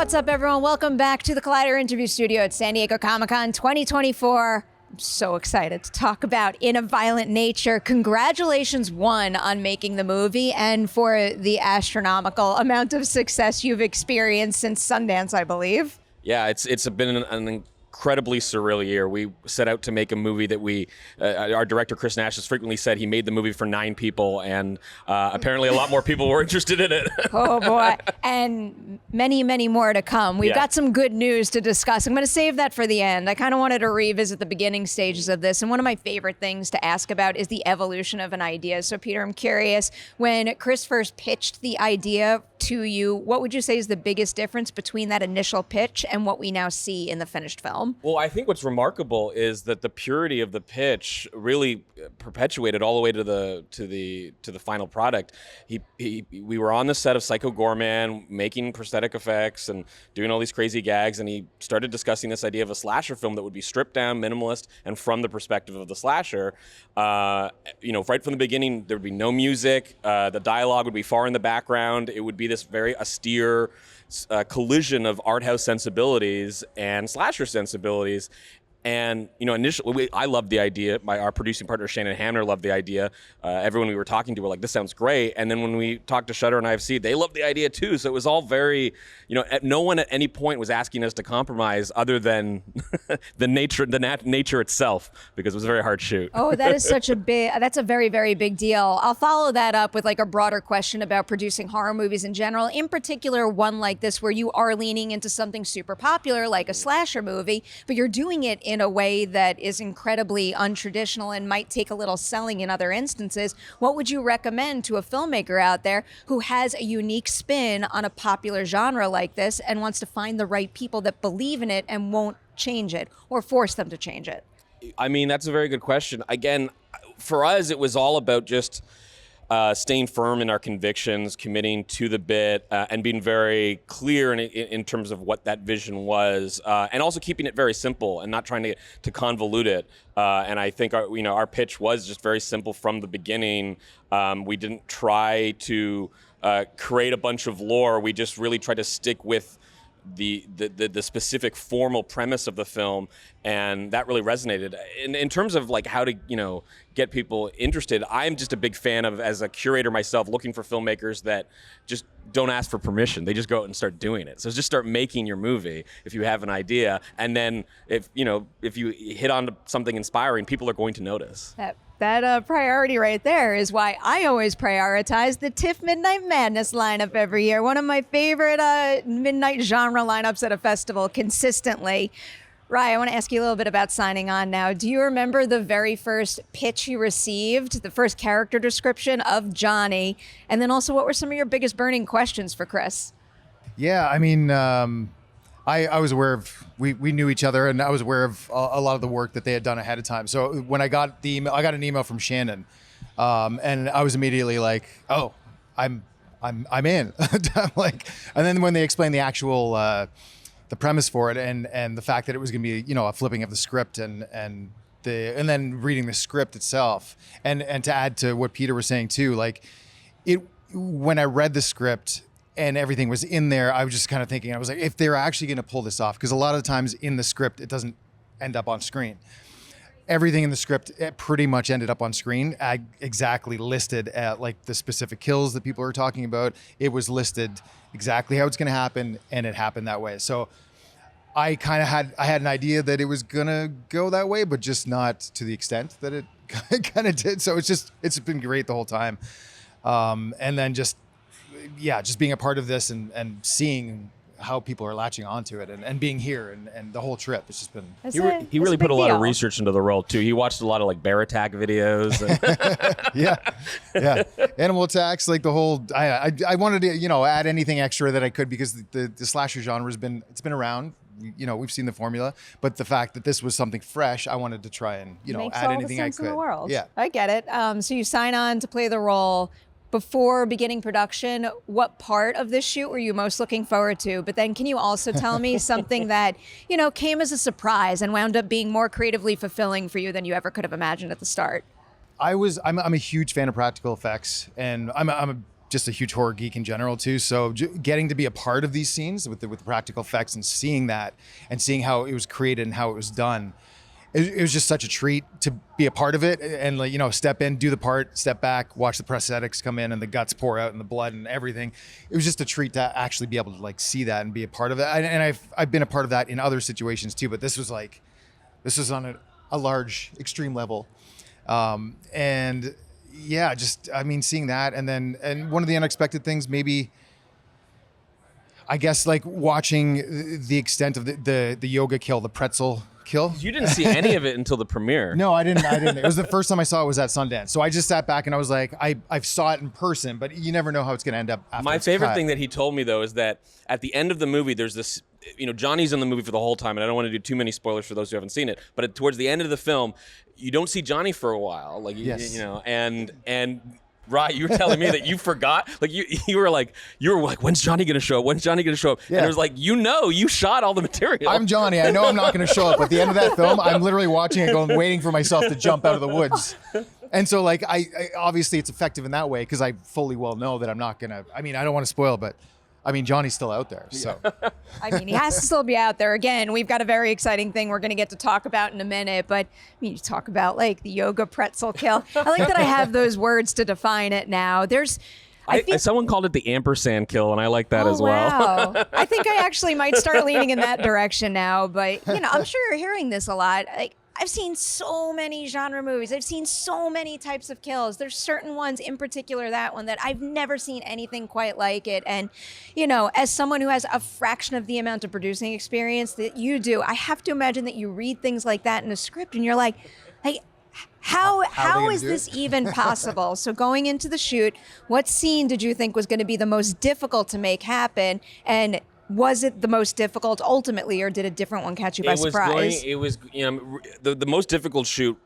What's up, everyone? Welcome back to the Collider Interview Studio at San Diego Comic-Con 2024. I'm so excited to talk about In a Violent Nature. Congratulations, one, on making the movie and for the astronomical amount of success you've experienced since Sundance, I believe. Yeah, it's been an incredibly surreal year. We set out to make a movie that our director Chris Nash has frequently said he made the movie for 9 people, and apparently a lot more people were interested in it. Oh boy, and many, many more to come. We've got some good news to discuss. I'm going to save that for the end. I kind of wanted to revisit the beginning stages of this, and one of my favorite things to ask about is the evolution of an idea. So Peter, I'm curious, when Chris first pitched the idea to you, what would you say is the biggest difference between that initial pitch and what we now see in the finished film? Well, I think what's remarkable is that the purity of the pitch really perpetuated all the way to the final product. We were on the set of Psycho Goreman making prosthetic effects and doing all these crazy gags, and he started discussing this idea of a slasher film that would be stripped down, minimalist, and from the perspective of the slasher. Right from the beginning, there would be no music. The dialogue would be far in the background. It would be this very austere collision of art house sensibilities and slasher sensibilities. And, initially, I loved the idea. Our producing partner, Shannon Hamner, loved the idea. Everyone we were talking to were like, this sounds great. And then when we talked to Shudder and IFC, they loved the idea too. So it was all very, no one at any point was asking us to compromise other than the nature itself, because it was a very hard shoot. Oh, that's a very, very big deal. I'll follow that up with like a broader question about producing horror movies in general, in particular one like this where you are leaning into something super popular like a slasher movie, but you're doing it in a way that is incredibly untraditional and might take a little selling in other instances. What would you recommend to a filmmaker out there who has a unique spin on a popular genre like this and wants to find the right people that believe in it and won't change it or force them to change it? I mean, that's a very good question. Again, for us, it was all about just staying firm in our convictions, committing to the bit, and being very clear in terms of what that vision was, and also keeping it very simple and not trying to convolute it. And I think our pitch was just very simple from the beginning. We didn't try to create a bunch of lore. We just really tried to stick with the specific formal premise of the film, and that really resonated. In terms of like how to get people interested, I'm just a big fan of, as a curator myself, looking for filmmakers that just don't ask for permission. They just go out and start doing it. So just start making your movie if you have an idea, and then if you hit on something inspiring, people are going to notice. That priority right there is why I always prioritize the TIFF Midnight Madness lineup every year. One of my favorite midnight genre lineups at a festival consistently. Ryan, I want to ask you a little bit about signing on now. Do you remember the very first pitch you received, the first character description of Johnny? And then also, what were some of your biggest burning questions for Chris? Yeah, I mean, I was aware of, we knew each other, and I was aware of a lot of the work that they had done ahead of time. So when I got the email, I got an email from Shannon, and I was immediately like, oh, I'm in. I'm like, and then when they explained the actual the premise for it and the fact that it was going to be a flipping of the script and then reading the script itself, and to add to what Peter was saying too, like when I read the script and everything was in there, I was just kind of thinking, I was like, if they're actually going to pull this off, because a lot of times in the script, it doesn't end up on screen. Everything in the script, it pretty much ended up on screen, exactly listed at like the specific kills that people are talking about. It was listed exactly how it's going to happen, and it happened that way. So I had an idea that it was going to go that way, but just not to the extent that it kind of did. So it's been great the whole time. And then just being a part of this and seeing how people are latching onto it and being here and the whole trip. It's just been... He really put a lot of research into the role too. He watched a lot of like bear attack videos. Yeah. Animal attacks, like the whole... I wanted to, add anything extra that I could, because the slasher genre has been around. We've seen the formula, but the fact that this was something fresh, I wanted to try and, add anything I could. Makes all the sense in the world. Yeah. I get it. So you sign on to play the role. Before beginning production, what part of this shoot were you most looking forward to? But then can you also tell me something that, came as a surprise and wound up being more creatively fulfilling for you than you ever could have imagined at the start? I'm a huge fan of practical effects, and I'm a just a huge horror geek in general too. So getting to be a part of these scenes with the practical effects and seeing that and seeing how it was created and how it was done, it was just such a treat to be a part of it and like, step in, do the part, step back, watch the prosthetics come in and the guts pour out and the blood and everything. It was just a treat to actually be able to like see that and be a part of it. And I've been a part of that in other situations too, but this was on a large extreme level. And yeah, seeing that and one of the unexpected things, maybe, I guess, like watching the extent of the yoga kill, the pretzel kill. You didn't see any of it until the premiere. No, I didn't. It was the first time I saw it was at Sundance. So I just sat back and I was like, I saw it in person, but you never know how it's going to end up after My it's favorite cut. thing that he told me, though, is that at the end of the movie, there's this, Johnny's in the movie for the whole time, and I don't want to do too many spoilers for those who haven't seen it, but towards the end of the film, you don't see Johnny for a while. Like, yes. and Rye, you were telling me that you forgot, like you were like, when's Johnny gonna show up? When's Johnny gonna show up? Yeah. And it was like, you shot all the material. I'm Johnny. I know I'm not going to show up. At the end of that film, I'm literally watching it going, waiting for myself to jump out of the woods. And so like, I obviously it's effective in that way because I fully well know that I'm not going to, I don't want to spoil, but Johnny's still out there. So He has to still be out there. Again, we've got a very exciting thing we're going to get to talk about in a minute. But you talk about like the yoga pretzel kill. I like that I have those words to define it now. Someone called it the ampersand kill, and I like that as well. Wow. I think I actually might start leaning in that direction now. But I'm sure you're hearing this a lot. Like, I've seen so many genre movies. I've seen so many types of kills. There's certain ones, in particular that one, that I've never seen anything quite like it. And, as someone who has a fraction of the amount of producing experience that you do, I have to imagine that you read things like that in a script and you're like, hey, how is this even possible? So going into the shoot, what scene did you think was going to be the most difficult to make happen? And was it the most difficult ultimately, or did a different one catch you by surprise? It was the most difficult shoot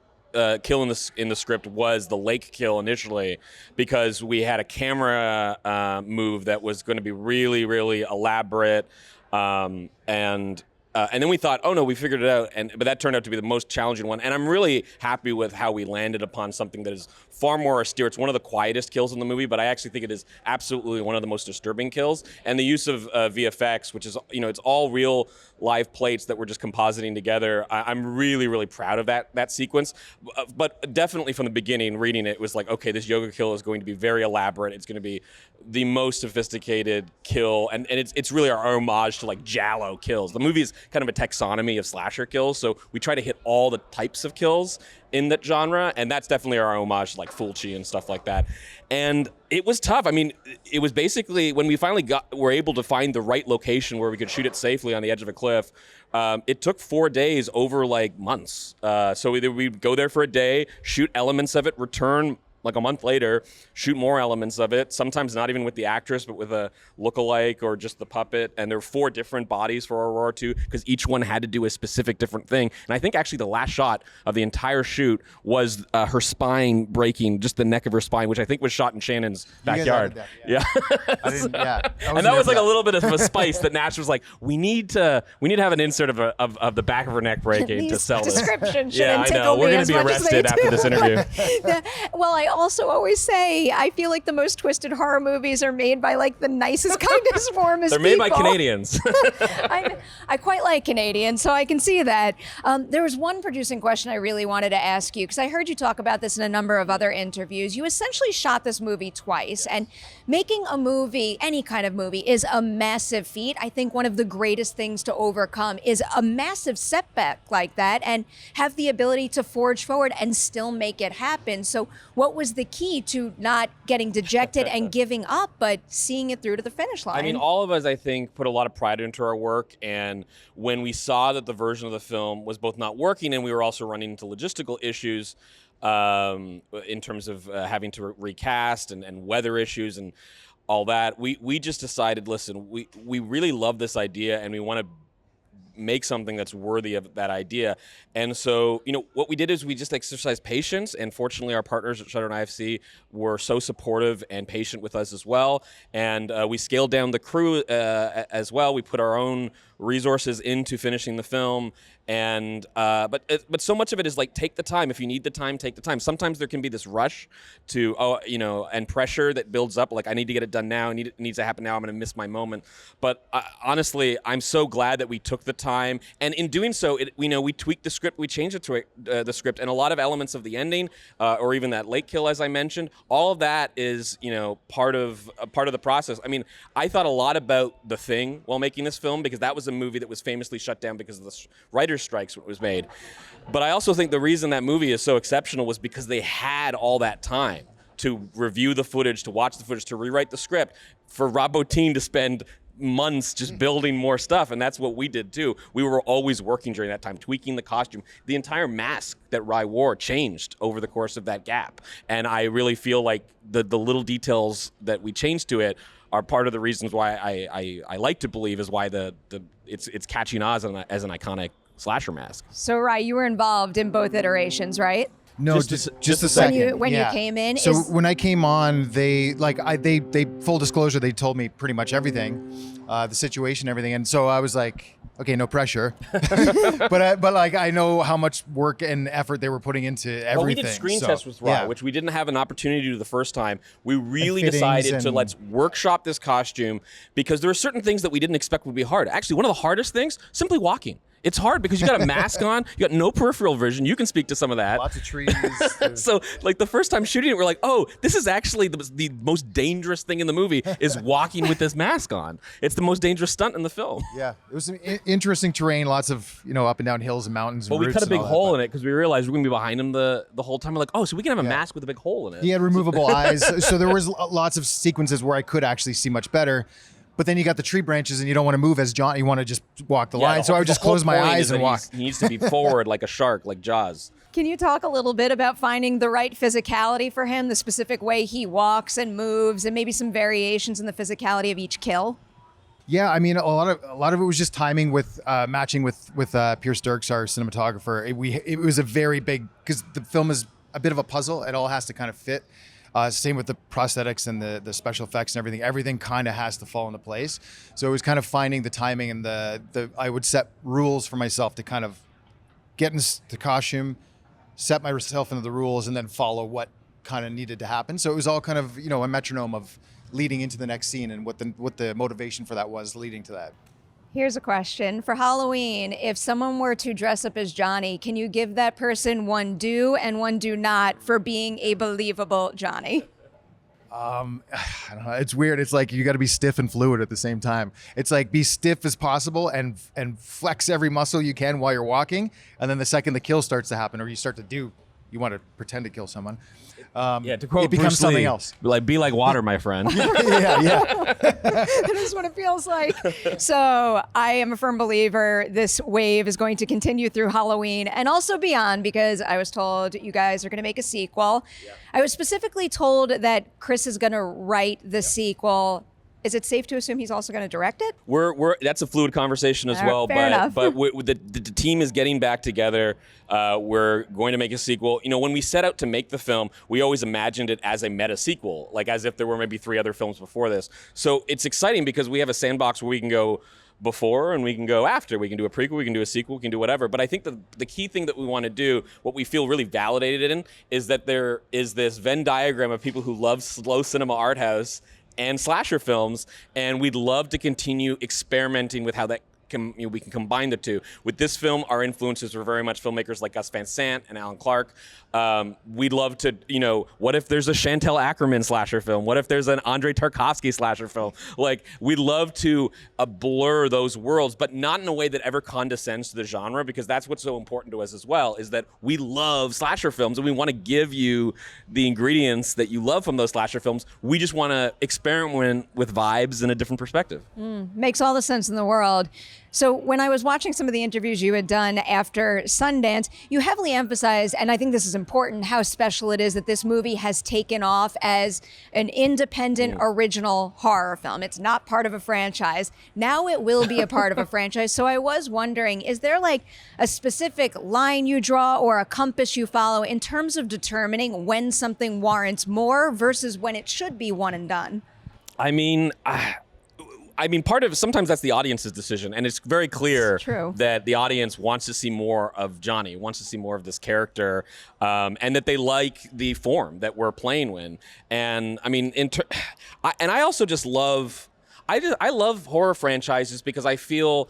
kill in the script was the lake kill initially, because we had a camera move that was going to be really, really elaborate, and then we thought, oh no, we figured it out, but that turned out to be the most challenging one. And I'm really happy with how we landed upon something that is far more austere. It's one of the quietest kills in the movie, but I actually think it is absolutely one of the most disturbing kills. And the use of VFX, which is, it's all real live plates that we're just compositing together. I'm really, really proud of that sequence. But definitely from the beginning, reading it was like, okay, this yoga kill is going to be very elaborate. It's going to be the most sophisticated kill, and it's really our homage to like giallo kills. The movie is kind of a taxonomy of slasher kills, so we try to hit all the types of kills in that genre, and that's definitely our homage to like Fulci and stuff like that. And it was tough. It was basically when we finally were able to find the right location where we could shoot it safely on the edge of a cliff. It took 4 days over like months. So either we'd go there for a day, shoot elements of it, return like a month later, shoot more elements of it, sometimes not even with the actress, but with a lookalike or just the puppet. And there were 4 different bodies for Aurora 2 because each one had to do a specific different thing. And I think actually the last shot of the entire shoot was her spine breaking, just the neck of her spine, which I think was shot in Shannon's backyard. That, yeah. I didn't, yeah. And that was like a little bit of a spice that Nash was like, we need to have an insert of the back of her neck breaking to sell this. Description Yeah, I know. We're going to be arrested after this interview. Well, I also always say I feel like the most twisted horror movies are made by like the nicest, kindest, warmest They're made people. by Canadians. I quite like Canadians, so I can see that. There was one producing question I really wanted to ask you, because I heard you talk about this in a number of other interviews. You essentially shot this movie twice, and making a movie, any kind of movie, is a massive feat. I think one of the greatest things to overcome is a massive setback like that and have the ability to forge forward and still make it happen. So what was the key to not getting dejected and giving up, but seeing it through to the finish line? I mean, all of us, I think, put a lot of pride into our work. And when we saw that the version of the film was both not working and we were also running into logistical issues in terms of having to recast and weather issues and all that, we just decided, listen, we really love this idea and we want to make something that's worthy of that idea. And so, what we did is we just exercised patience, and fortunately our partners at Shutter and IFC were so supportive and patient with us as well. And we scaled down the crew as well. We put our own resources into finishing the film, but so much of it is like, take the time. If you need the time, take the time. Sometimes there can be this rush to and pressure that builds up. Like, I need to get it done now. It needs to happen now. I'm going to miss my moment. But honestly, I'm so glad that we took the time, and in doing so, we tweaked the script. We changed it to the script, and a lot of elements of the ending, or even that late kill, as I mentioned, all of that is part of the process. I mean, I thought a lot about The Thing while making this film, because that was a movie that was famously shut down because of the writer's strikes when it was made. But I also think the reason that movie is so exceptional was because they had all that time to review the footage, to watch the footage, to rewrite the script, for Rob Bottin to spend months just building more stuff. And that's what we did too. We were always working during that time, tweaking the costume. The entire mask that Rye wore changed over the course of that gap. And I really feel like the little details that we changed to it are part of the reasons why I like to believe is why it's catching on as an iconic slasher mask. So, Rye, you were involved in both iterations, right? No, just a second. When you came in. So when I came on, they full disclosure, they told me pretty much everything, the situation, everything, and so I was like, okay, no pressure, but like I know how much work and effort they were putting into everything. Well, we did screen tests with Rye, which we didn't have an opportunity to do the first time. We really decided to let's workshop this costume, because there are certain things that we didn't expect would be hard. Actually, one of the hardest things, simply walking. It's hard because you got a mask on, you got no peripheral vision. You can speak to some of that. Lots of trees. So, like, the first time shooting it, we're like, oh, this is actually the most dangerous thing in the movie is walking with this mask on. It's the most dangerous stunt in the film. Yeah, it was some interesting terrain, lots of up and down hills and mountains. Well, we cut a big hole in it because we realized we're going to be behind him the whole time. We're like, oh, so we can have a mask with a big hole in it. He had removable eyes, so there was lots of sequences where I could actually see much better. But then you got the tree branches, and you don't want to move as John. You want to just walk the line. So I would just close my eyes and walk. He needs to be forward like a shark, like Jaws. Can you talk a little bit about finding the right physicality for him, the specific way he walks and moves, and maybe some variations in the physicality of each kill? Yeah, I mean, a lot of it was just timing with matching with Pierce Dirks, our cinematographer. It was a very big, because the film is a bit of a puzzle. It all has to kind of fit. Same with the prosthetics and the special effects and everything. Everything kind of has to fall into place. So it was kind of finding the timing, and I would set rules for myself to kind of get into the costume, set myself into the rules, and then follow what kind of needed to happen. So it was all kind of a metronome of leading into the next scene, and what the motivation for that was leading to that. Here's a question. For Halloween, if someone were to dress up as Johnny, can you give that person one do and one do not for being a believable Johnny? I don't know. It's weird. It's like you got to be stiff and fluid at the same time. It's like be stiff as possible and flex every muscle you can while you're walking. And then the second the kill starts to happen, or you want to pretend to kill someone. To quote it becomes Bruce something Lee, else. Like, be like water, my friend. yeah. That is what it feels like. So I am a firm believer this wave is going to continue through Halloween and also beyond, because I was told you guys are going to make a sequel. Yeah. I was specifically told that Chris is going to write the sequel. Is it safe to assume he's also going to direct it? That's a fluid conversation as well. Fair enough. But the team is getting back together. We're going to make a sequel. When we set out to make the film, we always imagined it as a meta sequel, like as if there were maybe 3 other films before this. So it's exciting because we have a sandbox where we can go before and we can go after. We can do a prequel, we can do a sequel, we can do whatever. But I think the key thing that we want to do, what we feel really validated in, is that there is this Venn diagram of people who love slow cinema art house and slasher films, and we'd love to continue experimenting with how that we can combine the two. With this film, our influences were very much filmmakers like Gus Van Sant and Alan Clark. We'd love to, what if there's a Chantal Ackerman slasher film? What if there's an Andrei Tarkovsky slasher film? Like, we'd love to blur those worlds, but not in a way that ever condescends to the genre, because that's what's so important to us as well, is that we love slasher films and we want to give you the ingredients that you love from those slasher films. We just want to experiment with vibes in a different perspective. Makes all the sense in the world. So when I was watching some of the interviews you had done after Sundance, you heavily emphasized, and I think this is important, how special it is that this movie has taken off as an independent original horror film. It's not part of a franchise. Now it will be a part of a franchise. So I was wondering, is there like a specific line you draw or a compass you follow in terms of determining when something warrants more versus when it should be one and done? I mean, I mean, sometimes that's the audience's decision, and it's very clear It's true. that the audience wants to see more of Johnny, wants to see more of this character, and that they like the form that we're playing in. And I mean, I also just love, I love horror franchises because I feel.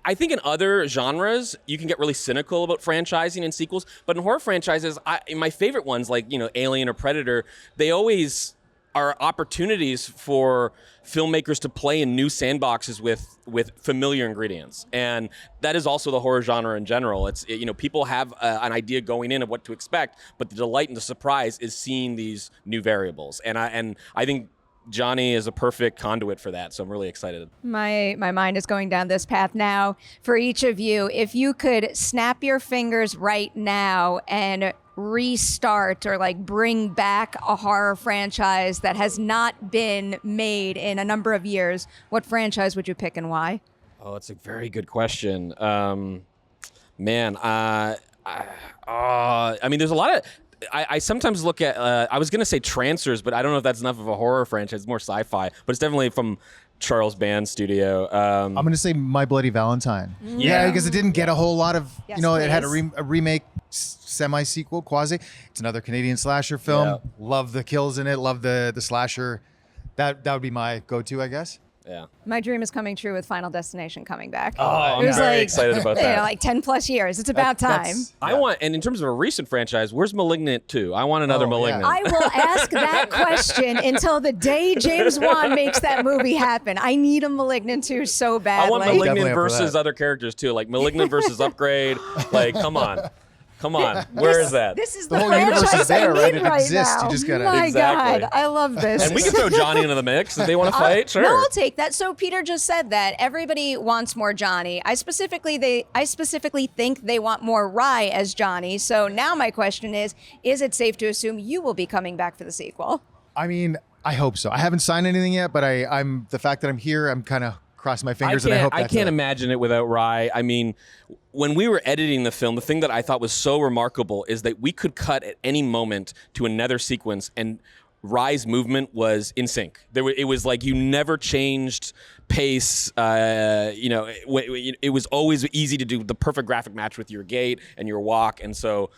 I think in other genres, you can get really cynical about franchising and sequels, but in horror franchises, my favorite ones, like, Alien or Predator, they always are opportunities for filmmakers to play in new sandboxes with familiar ingredients. And that is also the horror genre in general. People have an idea going in of what to expect, but the delight and the surprise is seeing these new variables. And I think Johnny is a perfect conduit for that, so I'm really excited. My mind is going down this path now. For each of you, if you could snap your fingers right now and restart or bring back a horror franchise that has not been made in a number of years, what franchise would you pick and why? Oh, it's a very good question. There's a lot of... I sometimes look at, I was going to say Trancers, but I don't know if that's enough of a horror franchise. It's more sci-fi, but it's definitely from Charles Band's studio. I'm going to say My Bloody Valentine. Yeah. Because it didn't get a whole lot of, Yes, it had a please. remake, semi-sequel, quasi. It's another Canadian slasher film. Yeah. Love the kills in it. Love the slasher. That would be my go-to, I guess. Yeah. My dream is coming true with Final Destination coming back. Oh, I'm It was very excited about that. 10 plus years. It's about time. I want, and in terms of a recent franchise, where's Malignant 2? I want another Oh, yeah. Malignant. I will ask that question until the day James Wan makes that movie happen. I need a Malignant 2 so badly. I want Definitely Malignant up for versus that. other characters too, like Malignant versus Upgrade. Come on. Where is that? This is The the whole universe franchise is there, I right? need It right exists. now. You just gotta- My Exactly. God, I love this. And we can throw Johnny into the mix if they want to fight. Sure. No, I'll take that. So Peter just said that everybody wants more Johnny. I specifically think they want more Rye as Johnny. So now my question is it safe to assume you will be coming back for the sequel? I mean, I hope so. I haven't signed anything yet, but I'm the fact that I'm here, I'm kind of crossing my fingers, and I hope I that's can't it. imagine it without Rye. I mean, when we were editing the film, the thing that I thought was so remarkable is that we could cut at any moment to another sequence, and Rye's movement was in sync. It was like you never changed pace. It was always easy to do the perfect graphic match with your gait and your walk, and so.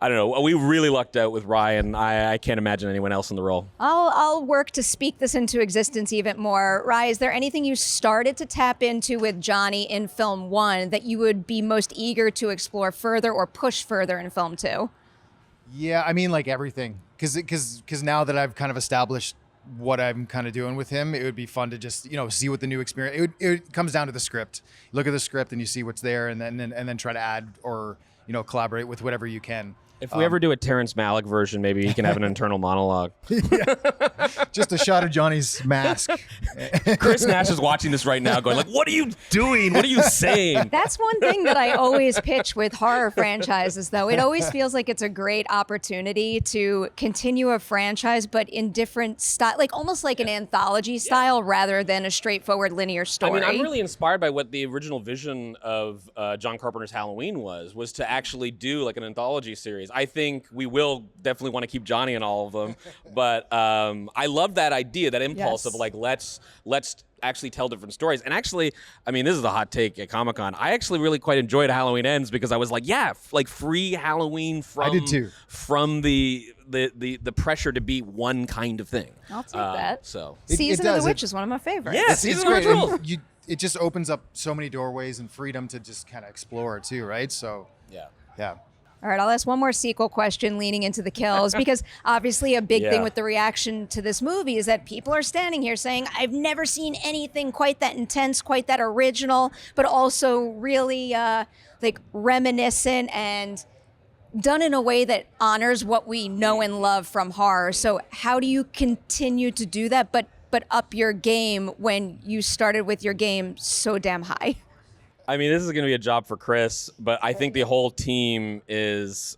I don't know. We really lucked out with Ryan. I can't imagine anyone else in the role. I'll work to speak this into existence even more. Rye, is there anything you started to tap into with Johnny in film 1 that you would be most eager to explore further or push further in film 2? Yeah, I mean, everything. Because now that I've kind of established what I'm kind of doing with him, it would be fun to just, see what the new experience, it comes down to the script. You look at the script and you see what's there, and then try to add or, collaborate with whatever you can. If we ever do a Terrence Malick version, maybe he can have an internal monologue. Just a shot of Johnny's mask. Chris Nash is watching this right now going what are you doing? What are you saying? That's one thing that I always pitch with horror franchises, though. It always feels like it's a great opportunity to continue a franchise, but in different style, almost like an anthology style rather than a straightforward linear story. I'm really inspired by what the original vision of John Carpenter's Halloween was to actually do an anthology series. I think we will definitely want to keep Johnny in all of them, but I love that idea, that impulse Yes. of let's actually tell different stories. And actually, I mean, this is a hot take at Comic-Con. I actually really quite enjoyed Halloween Ends because I was free Halloween from I did too. from the pressure to be one kind of thing. I'll take that. So Season it of does. the Witch is one of my favorites. Yes. It's Season of the great. Witch And it just opens up so many doorways and freedom to just kind of explore too, right? So yeah. All right, I'll ask one more sequel question leaning into the kills, because obviously a big thing Yeah. with the reaction to this movie is that people are standing here saying, I've never seen anything quite that intense, quite that original, but also really reminiscent and done in a way that honors what we know and love from horror. So how do you continue to do that, but up your game when you started with your game so damn high? I mean, this is going to be a job for Chris, but I think the whole team is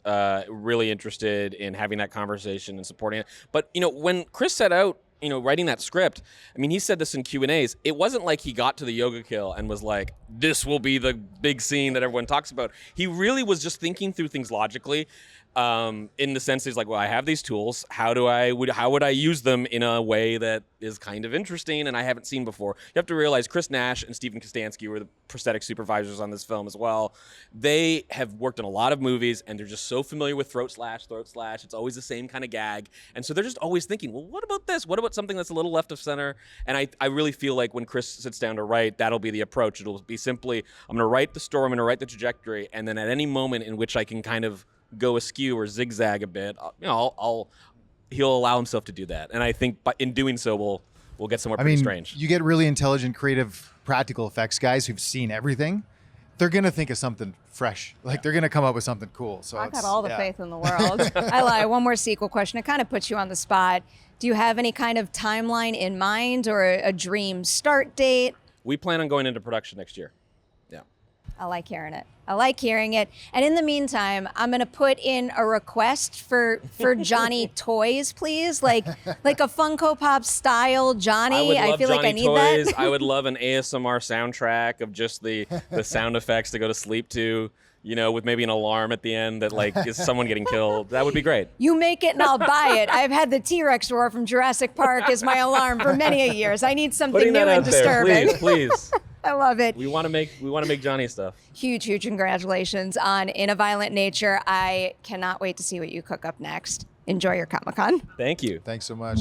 really interested in having that conversation and supporting it. But, when Chris set out, writing that script, I mean, he said this in Q&As. It wasn't like he got to the yoga kill and was like, this will be the big scene that everyone talks about. He really was just thinking through things logically. in the sense is like, well, I have these tools. How would I use them in a way that is kind of interesting and I haven't seen before? You have to realize Chris Nash and Stephen Kostansky were the prosthetic supervisors on this film as well. They have worked in a lot of movies and they're just so familiar with throat slash. It's always the same kind of gag. And so they're just always thinking, well, what about this? What about something that's a little left of center? And I really feel like when Chris sits down to write, that'll be the approach. It'll be simply, I'm going to write the story, I'm going to write the trajectory, and then at any moment in which I can kind of go askew or zigzag a bit, he'll allow himself to do that. And I think in doing so, we'll get somewhere pretty strange. You get really intelligent, creative, practical effects guys who've seen everything. They're going to think of something fresh. Like they're going to come up with something cool. So I've got all the faith in the world. I lie. One more sequel question. It kind of puts you on the spot. Do you have any kind of timeline in mind or a dream start date? We plan on going into production next year. Yeah. I like hearing it. And in the meantime, I'm going to put in a request for Johnny toys, please. Like a Funko Pop style Johnny. I feel Johnny like I need toys. that. I would love an ASMR soundtrack of just the sound effects to go to sleep to, with maybe an alarm at the end that is someone getting killed. That would be great. You make it and I'll buy it. I've had the T-Rex roar from Jurassic Park as my alarm for many a years. I need something new and disturbing. Please. I love it. We want to make Johnny stuff. Huge congratulations on In a Violent Nature. I cannot wait to see what you cook up next. Enjoy your Comic-Con. Thank you. Thanks so much.